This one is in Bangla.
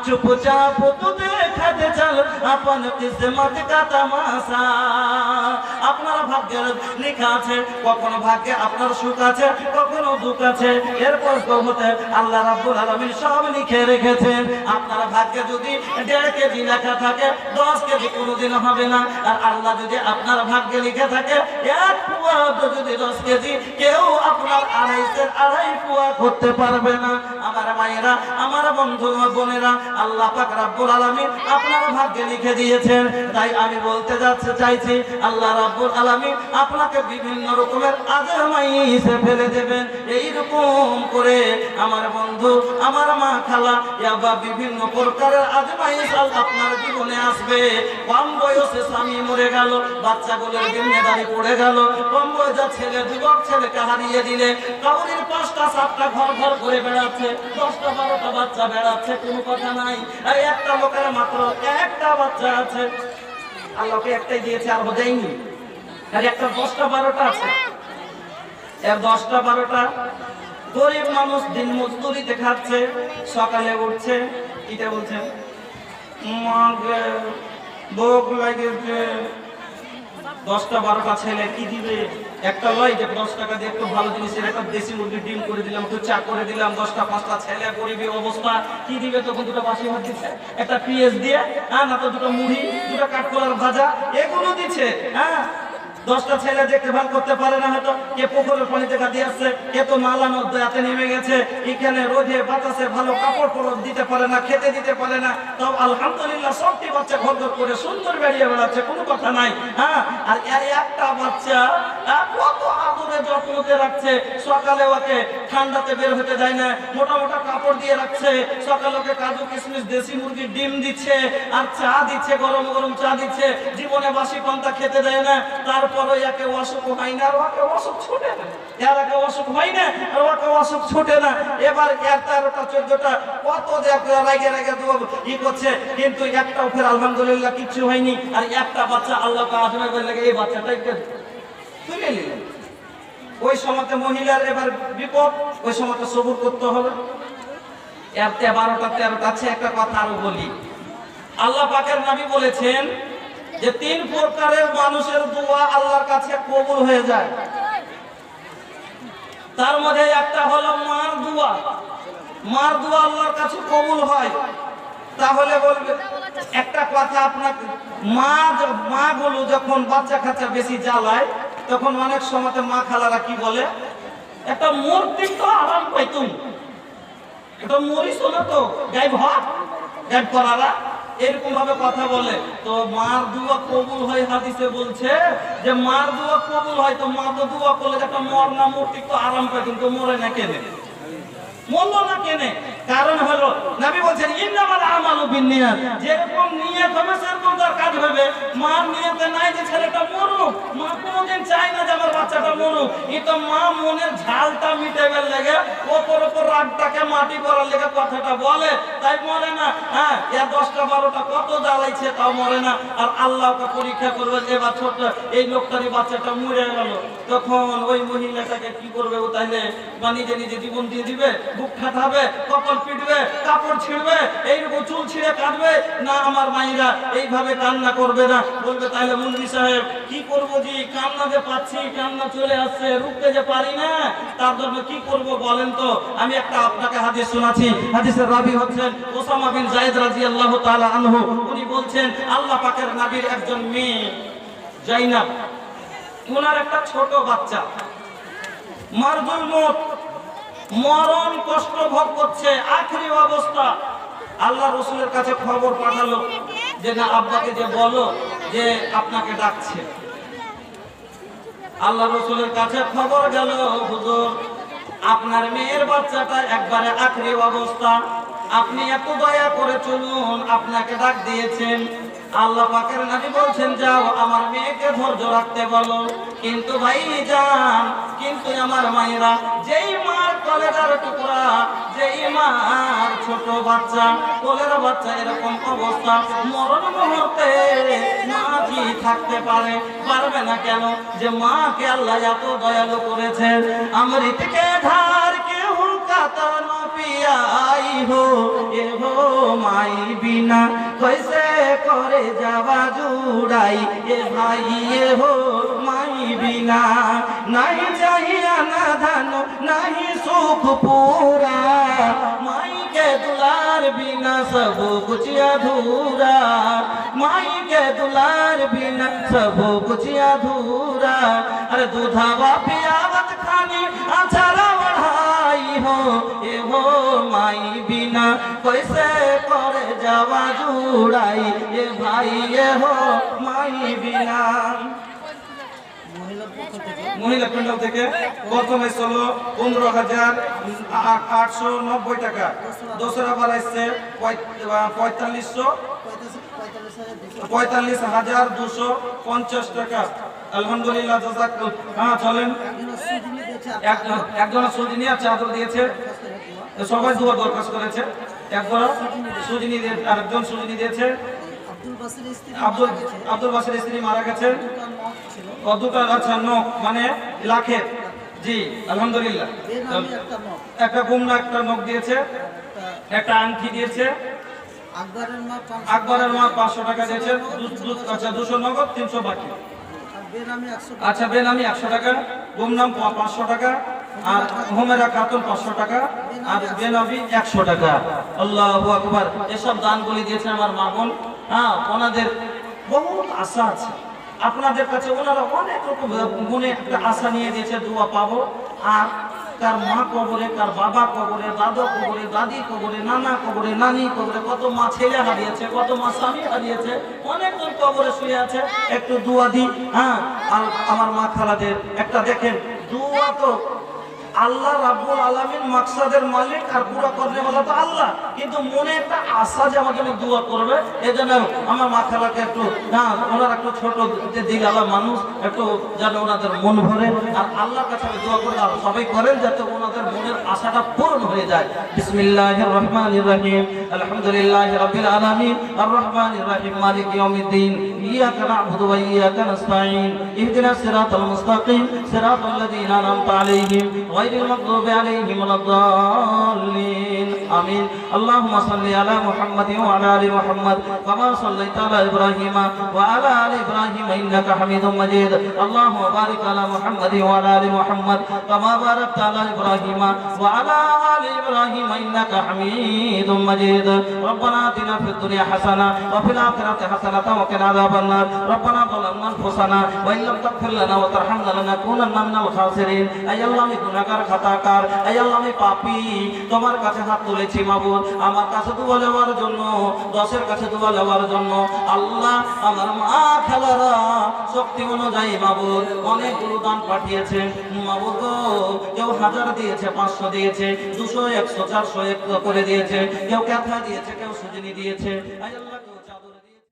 चुपचाप तू देखते चल अपन किस्मत का तमाशा। আপনার ভাগ্যে লেখা আছে, কখনো ভাগ্যে আপনার সুখ আছে, কখনো দুঃখ আছে। এরপর হতে আল্লাহ রাব্বুল আলামিন সব লিখে রেখেছেন। আপনার ভাগ্যে যদি 1.5 কেজি লেখা থাকে 10 কেজি কোনোদিন হবে না। আর আল্লাহ যদি আপনার ভাগ্যে লিখে থাকে 1 পোয়া যদি 10 কেজি, কেউ আপনার 2.5 পোয়া করতে পারবে না। আমার মায়েরা, আমার বন্ধু বোনেরা, আল্লাহ পাক রাব্বুল আলামিন আপনার ভাগ্যে লিখে দিয়েছেন। তাই আমি বলতে চাইছি, আল্লাহ রাব্বুল আলামিন আপনাকে বিভিন্ন রকমের আজমাইশে ফেলে দেবেন। এইরকম করে আমার বন্ধু, আমার মা, খালা বা বিভিন্ন প্রকারের আজমাইশ আপনার জীবনে আসবে। কম বয়সে স্বামী মরে গেল, বাচ্চাগুলোর জিম্মেদারি পড়ে গেল, কম বয়সে ছেলে, যুবক ছেলেকে হারিয়ে দিলে, কাউরির 5টা 7টা ঘর করে বেড়াচ্ছে, 10টা 12টা বাচ্চা বেড়াচ্ছে, কোনো কথা নাই। আর একটা লোকের মাত্র একটা বাচ্চা আছে, আল্লাহকে একটাই দিয়েছে, আর দেয়নি। আর একটা 10টা 12টা আছে, এর 10টা 12টা গরিব মানুষ দিন মজদুরিতে খাচ্ছে। সকালে উঠছে, এটা বলছে মাগে ভোগ লাগেছে। 10টা 12টা ছেলে কি দিবে? একটা লয় যে 10 টাকা দিয়ে একটু ভালো জিনিসের একটা দেশি মুরগির ডিম করে দিলাম, একটু চা করে দিলাম। 10টা 5টা ছেলে গরিবী অবস্থা, কি দিবে? তখন 2টা বাসি ভাত দিচ্ছে, একটা পেঁয়াজ দিয়ে, না তো 2টা মুড়ি, 2টা কাঠকলার ভাজা, এগুলো দিচ্ছে। 10টা ছেলে দেখভাল করতে পারে না। হয়তো কে পুকুরের পানিতে কাটিয়ে আসছে, কে তো নালা নদীতে নেমে গেছে, এখানে রোদে বাতাসে ভালো কাপড় পরব দিতে পারে না, খেতে দিতে পারে না। তো আলহামদুলিল্লাহ সবটি বাচ্চা ঘর করে সুন্দর বেরিয়ে বেড়াচ্ছে, কোনো কথা নাই। আর একটা বাচ্চা কত আদরে যত্নতে রাখছে। সকালে ওকে ঠান্ডাতে বের হতে দেয় না, মোটা মোটা কাপড় দিয়ে রাখছে। সকালে ওকে কাজু কিশমিশ, দেশি মুরগির ডিম দিচ্ছে, আর চা দিচ্ছে, গরম গরম চা দিচ্ছে। জীবনে বাসি পান্তা খেতে দেয় না। তারপরে একে অসুখ হয় না, আর ওকে অসুখ ছুটে না। এর আগে অসুখ হয় না, আর ওকে অসুখ ছুটে না। এবার 13টা 14টা কত রাগে রাগে ই করছে, কিন্তু একটাও ফের আলহামদুলিল্লাহ কিচ্ছু হয়নি। আর একটা বাচ্চা আল্লাহ আজমে বলে এই বাচ্চাটাকে তুলে নিলেন। ওই সময়তে মহিলার এবার বিপদ, ওই সময়তে সবুর করতে হবে। এর 12টা 13টা আছে। একটা কথা আরো বলি, আল্লাহ পাকের নবী বলেছেন যে 3 প্রকারের মানুষের দোয়া আল্লাহর কাছে কবুল হয়ে যায়। তার মধ্যে একটা হলো মার দোয়া। মার দোয়া আল্লাহর কাছে কবুল হয়। তাহলে বলবে একটা কথা, আপনাকে মা গুলো যখন বাচ্চা কাচ্চা বেশি জ্বালায়, তখন অনেক সময় মা খালারা কি বলে, একটা মূর্তি তো আরাম পাইতুম, এটা মরিস না তো গায়েব হাত গায়েব করারা, এরকম ভাবে কথা বলে। তো মার দোয়া কবুল হয়, হাদিসে বলছে যে মার দোয়া কবুল হয়। তো মা তো দোয়া করলে একটা মর না মূর্তি তো আরাম পায়, কিন্তু মরে না কেনে, মরলো না কেনে? কারণ হলো নবী বলছেন ইন্নামাল আমালু বিন্নিয়াত, যেরকম নিয়ত হবে সেরকম তার কাজ হবে। মার নিয়তে নাই যে ছেলেটা মরুক, মা কোনোদিন চায় না যে আমার বাচ্চাটা মরুক। এই তো মা মনের ঝালটা মিটাবার লেগে ওপর রাগটাকে মাটি করার লেগে কথাটা বলে, তাই মরে না। 10টা 12টা কত জ্বালাইছে, তাও মরে না। আর আল্লাহকে পরীক্ষা করবে, এবার ছোট এই লোকটারই বাচ্চাটা মরে গেল, তখন ওই মহিলাটাকে কি করবে? ও তাইলে নিজে নিজে জীবন দিয়ে দিবে, বুক ঠাটাবে, কপাল পিটবে, কাপড় ছিঁড়বে, এইরকম চুল ছিঁড়ে কাটবে না? আমার মায়েরা এইভাবে কান্না করবে না, বলবে তাহলে মুন্নি সাহেব কি করবো জি, কান্না যে পাচ্ছি, কান্না চলে আসছে, রুখতে যে পারি না, তার জন্য কি করব বলেন তো? আমি একটা আপনাকে হাদিস শোনাচ্ছি। হাদিসের রাবী হচ্ছেন ওসামা বিন যায়েদ রাদিয়াল্লাহু তাআলা আনহু। উনি বলছেন আল্লাহ পাকের নবীর একজন মেয়ে জাইনাব, ওনার একটা ছোট বাচ্চা মারজুল মউত, মরণ কষ্ট ভোগ করছে, আখেরি অবস্থা। আল্লাহ রাসূলের কাছে খবর পাঠালো যে না, আব্বাকে যে বলো যে আপনাকে ডাকছে। আল্লাহ রাসূলের কাছে খবর গেল, হুজুর আপনার মেয়ের বাচ্চাটা একবারে আখেরি অবস্থা, আপনি এত দয়া করে চলুন, আপনাকে ডাক দিয়েছেন। আল্লাহ পাকের নবী বলছেন যাও আমার মেয়েকে ধৈর্য রাখতে বলো। কিন্তু ভাইজান, কিন্তু আমার মায়েরা, যেই মার কলেজার টুকরা, যেই মার ছোট বাচ্চা, কোলের বাচ্চা এরকম অবস্থা, মরণ মুহূর্তে মা কি থাকতে পারবে না কেন? যে মাকে আল্লাহ এত দয়ালু করেছেন। অমৃত के धार के हूँ का पिया आई हो, ये हो माई बिना कैसे करे जावा जुड़ाई, ये भाई ये हो माई बिना। नहीं चाहिए ना धन नहीं सुख पूरा, माई के दुलार बिना सब कुछ अधूरा, माई के दुलार बिना सब कुछ अधूरा। अरे दूधावा पियावत खानी अचारा बढ़ाई हो, ये हो माई बिना कैसे करे जावा जुड़ाई, ये भाई ये हो माई बिना। মহিলা প্যান্ডেল থেকে প্রথমে ছিল 15,890 টাকা, দোসরা বার আসছে 45,250 টাকা। আলহামদুলিল্লাহ জাযাকাল্লাহ। হ্যাঁ চলেন, একজন সুজি নিয়ে চাদর দিয়েছে, সবাই দুয়া দরখাস্ত করেছে। একজন সুজি নিয়ে আরেকজন সুজি দিয়েছে। আব্দুল বাসির স্ত্রী মারা গেছে। দুটা আচ্ছা নখ মানে লাখের, জি আলহামদুলিল্লাহ। একটা গুমনা একটা নখ দিয়েছে, একটা আংটি দিয়েছে। আকবরের মা 500 টাকা দিয়েছে। আচ্ছা 200 নগদ 300 বাকি। আচ্ছা বেনামি 100 টাকা, গুমনাম 500 টাকা, আর হোমেরা খাতুন 500 টাকা, আর বেনামি 100 টাকা। আল্লাহু আকবার। এসব দানগুলি দিয়েছে আমার মা বোন। হ্যাঁ ওনাদের বহুত আশা আছে আপনাদের কাছে, ওনারা অনেক রকম মনে একটা আশা নিয়ে দিয়েছে দোয়া পাবো। আর কার মা কবরে, কার বাবা কবরে, দাদা কবরে, দাদি কবরে, নানা কবরে, নানি কবরে, কত মা ছেলে হারিয়েছে, কত মা স্বামী হারিয়েছে, অনেকজন কবরে শুয়ে আছে। একটু দোয়া দিই। হ্যাঁ আর আমার মা খালাদের একটা দেখেন, দোয়া তো আল্লাহ রাব্বুল আলামিন মাকসাদের মালিক, আর পুরো করনে वाला তো আল্লাহ, কিন্তু মনে একটা আশা যে আমার জন্য দোয়া করবে। এজন্য আমার মা খালাকে একটু ওনারা একটু ছোট দিলালা মানুষ, একটু যেন ওনাদের মন ভরে আর আল্লাহর কাছে দোয়া করে। আর সবাই করেন যাতে ওনাদের মনের আশাটা পূরণ হয়ে যায়। বিসমিল্লাহির রহমানির রহিম, আলহামদুলিল্লাহি রাব্বিল আলামিন, আর রহমানির রহিম, মালিক ইয়াউমিদ্দিন, ইয়াকা না'বুদু ওয়া ইয়াকা নাস্তাঈন, ইহদিনাস সিরাতাল মুস্তাকিম, সিরাতাল লাযীনা আন'আমতা আলাইহিম غير المغضوب عليهم ولا الضالين آمين اللهم صل على محمد وعلى آل محمد كما صليت على إبراهيم وعلى آل إبراهيم إنك حميد مجيد اللهم بارك على محمد وعلى آل محمد كما باركت على إبراهيم وعلى آل إبراهيم إنك حميد مجيد ربنا آتنا في الدنيا حسنة وفي الآخرة حسنة وقنا عذاب النار ربنا ظلمنا أنفسنا وإن لم تغفر لنا وترحمنا لنكونن من الخاسرين أي الله গুনাহগার খাতাকার, এই আল্লাহ আমি পাপী, তোমার কাছে হাত তুলেছি মাবুদ, আমার কাছে দোয়া নেওয়ার জন্য, দশের কাছে দোয়া নেওয়ার জন্য। আল্লাহ আমার মা খালারা শক্তি অনুযায়ী মাবুদ অনেকগুলো দান পাঠিয়েছে মাবুদ গো। কেউ 1000 দিয়েছে, 500 দিয়েছে, 200, 100, 400 করে দিয়েছে, কেউ ক্যাথা দিয়েছে, কেউ সুজনি দিয়েছে। এই আল্লাহ